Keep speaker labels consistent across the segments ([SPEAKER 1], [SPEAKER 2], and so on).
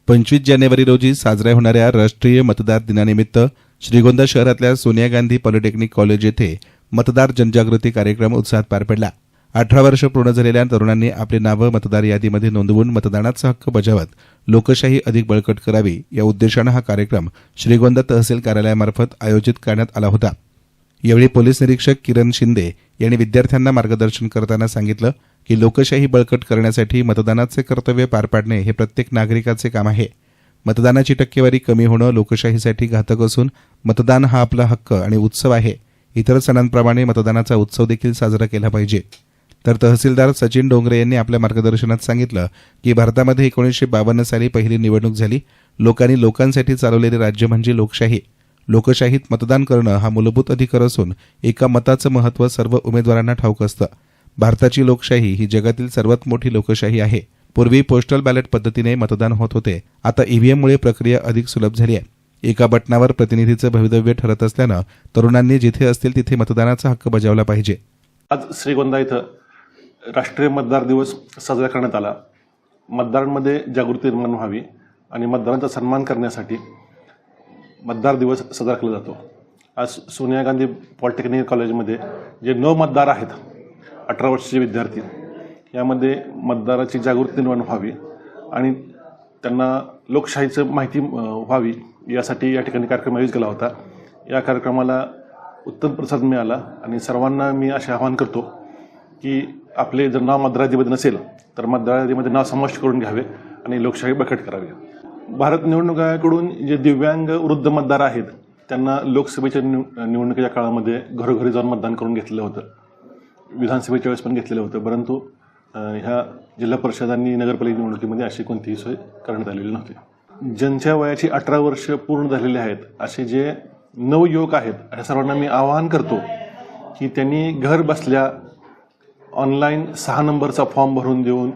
[SPEAKER 1] 25 जानेवारी रोजी साजऱ्या होणाऱ्या राष्ट्रीय मतदार दिनानिमित्त श्रीगोंदा शहरातल्या सोनिया गांधी पॉलिटेक्निक कॉलेज येथे मतदार जनजागृती कार्यक्रम उत्साहात पार पडला। 18 वर्ष पूर्ण झालेल्या तरुणांनी आपली नावं मतदार यादीमध्ये नोंदवून मतदानाचा हक्क बजावत लोकशाही अधिक बळकट करावी या उद्देशानं हा कार्यक्रम श्रीगोंदा तहसील कार्यालयामार्फत आयोजित करण्यात आला होता। यावेळी पोलीस निरीक्षक किरण शिंदे यांनी विद्यार्थ्यांना मार्गदर्शन करताना सांगितलं की लोकशाही बळकट करण्यासाठी मतदानाचे कर्तव्य पार पाडणे हे प्रत्येक नागरिकाचे काम आहे। मतदानाची टक्केवारी कमी होणं लोकशाहीसाठी घातक असून मतदान हा आपला हक्क आणि उत्सव आहे। इतर सणांप्रमाणे मतदानाचा उत्सव देखील साजरा केला पाहिजे। तर तहसीलदार सचिन डोंगरे यांनी आपल्या मार्गदर्शनात सांगितलं की भारतामध्ये 1952 साली पहिली निवडणूक झाली। लोकांनी लोकांसाठी चालवलेले राज्य म्हणजे लोकशाही। लोकशाहीत मतदान करणं हा मूलभूत अधिकार असून एका मताचं महत्त्व सर्व उमेदवारांना ठाऊक असतं। भारताची लोकशाही ही जगातील सर्वात मोठी लोकशाही आहे। पूर्वी पोस्टल बॅलेट पद्धतीने मतदान होत होते, आता ईव्हीएममुळे प्रक्रिया अधिक सुलभ झाली आहे। एका बटनावर प्रतिनिधीचं भवितव्य ठरत असल्यानं तरुणांनी जिथे असतील तिथे मतदानाचा हक्क बजावला पाहिजे।
[SPEAKER 2] आज श्रीगोंदा इथं राष्ट्रीय मतदार दिवस साजरा करण्यात आला। मतदारांमध्ये जागृती निर्माण व्हावी आणि मतदारांचा सन्मान करण्यासाठी मतदार दिवस साजरा केला जातो। आज सोनिया गांधी पॉलिटेक्निक कॉलेजमध्ये जे 9 मतदार आहेत, 18 वर्षाचे विद्यार्थी, यामध्ये मतदाराची जागृती निर्माण व्हावी आणि त्यांना लोकशाहीचं माहिती व्हावी यासाठी या ठिकाणी कार्यक्रम आयोजित केला होता। या कार्यक्रमाला उत्तम प्रतिसाद मिळाला आणि सर्वांना मी असे आवाहन करतो की आपले जर नाव मतदार यादीमध्ये नसेल तर मतदार यादीमध्ये नाव समाविष्ट करून घ्यावे आणि लोकशाही बळकट करावी। भारत निवडणूक आयोगाकडून जे दिव्यांग वृद्ध मतदार आहेत त्यांना लोकसभेच्या निवडणुकीच्या काळामध्ये घरोघरी जाऊन मतदान करून घेतलेलं होतं। विधानसभेच्या वेळेस पण घेतलेलं होतं, परंतु ह्या जिल्हा परिषद आणि नगरपालिका निवडणुकीमध्ये अशी कोणतीही सोय करण्यात आलेली नव्हती। ज्यांच्या वयाची 18 वर्ष पूर्ण झालेली आहेत असे जे नवयुवक आहेत अशा सर्वांना मी आवाहन करतो की त्यांनी घर बसल्या ऑनलाईन 6 नंबरचा फॉर्म भरून देऊन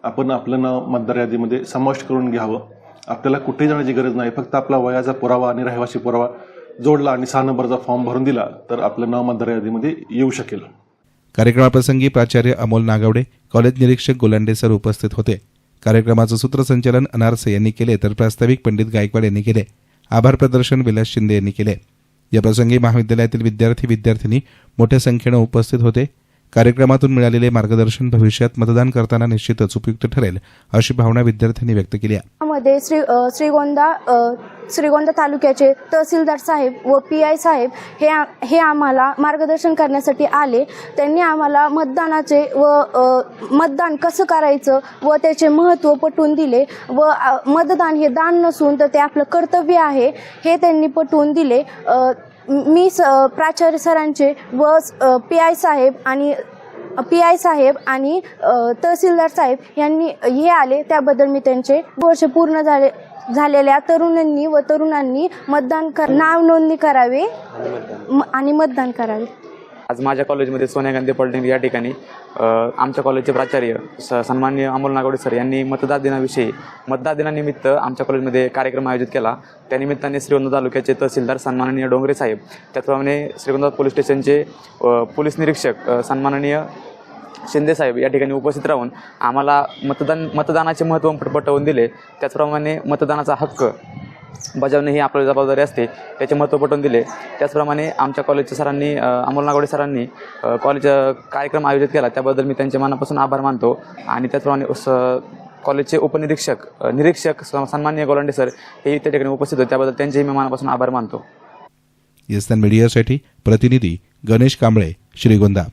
[SPEAKER 2] आपण आपलं नाव मतदार यादीमध्ये समाविष्ट करून घ्यावं। आपल्याला कुठेही जाण्याची गरज नाही, फक्त आपला वयाचा पुरावा आणि रहिवासी पुरावा जोडला आणि 6 नंबरचा फॉर्म भरून दिला तर आपलं नाव मतदार यादीमध्ये येऊ शकेल।
[SPEAKER 1] कार्यक्रमाप्रसंगी प्राचार्य अमोल नागवडे, कॉलेज निरीक्षक गोलांडे सर उपस्थित होते। कार्यक्रमाचं सूत्रसंचालन अनारसे यांनी केले तर प्रास्ताविक पंडित गायकवाड यांनी केले। आभार प्रदर्शन विलास शिंदे यांनी केले। या प्रसंगी महाविद्यालयातील विद्यार्थी मोठ्या संख्येने उपस्थित होते। कार्यक्रमातून मिळालेले मार्गदर्शन भविष्यात मतदान करताना निश्चितच उपयुक्त ठरेल अशी भावना विद्यार्थ्यांनी व्यक्त केली।
[SPEAKER 3] यामध्ये श्रीगोंदा तालुक्याचे तहसीलदार साहेब व PI साहेब हे आम्हाला मार्गदर्शन करण्यासाठी आले। त्यांनी आम्हाला मतदानाचे व मतदान कसं करायचं व त्याचे महत्त्व पटवून दिले व मतदान हे दान नसून तर ते आपलं कर्तव्य आहे हे त्यांनी पटवून दिले। मी प्राचार्य सरांचे व PI साहेब आणि तहसीलदार साहेब यांनी हे आले त्याबद्दल मी त्यांचे वर्ष पूर्ण झालेल्या तरुणांनी व तरुणांनी नाव नोंदणी करावे आणि मतदान करावे।
[SPEAKER 4] आज माझ्या कॉलेजमध्ये सोनिया गांधी पॉलिटेक्निक या ठिकाणी आमच्या कॉलेजचे प्राचार्य सन्माननीय अमोल नागवडे सर यांनी मतदार दिनानिमित्त आमच्या कॉलेजमध्ये कार्यक्रम आयोजित केला। त्यानिमित्ताने श्रीगोंदा तालुक्याचे तहसीलदार सन्माननीय डोंगरे साहेब, त्याचप्रमाणे श्रीगोंदा पोलीस स्टेशनचे पोलीस निरीक्षक सन्माननीय शिंदे साहेब या ठिकाणी उपस्थित राहून आम्हाला मतदानाचे महत्त्व पटवून दिले। त्याचप्रमाणे मतदानाचा हक्क बजावणे ही आपली जबाबदारी असते त्याचे महत्त्व पटवून दिले। त्याचप्रमाणे आमच्या कॉलेजच्या सरांनी अमोल नागवडे सरांनी कॉलेज कार्यक्रम आयोजित केला त्याबद्दल मी त्यांचे मनापासून आभार मानतो। आणि त्याचप्रमाणे कॉलेजचे निरीक्षक सन्माननीय गोलांडे सर हे त्या ठिकाणी उपस्थित होते त्याबद्दल त्यांचेही मी मनापासून आभार मानतो।
[SPEAKER 1] मीडियासाठी प्रतिनिधी गणेश कांबळे, श्रीगोंदा।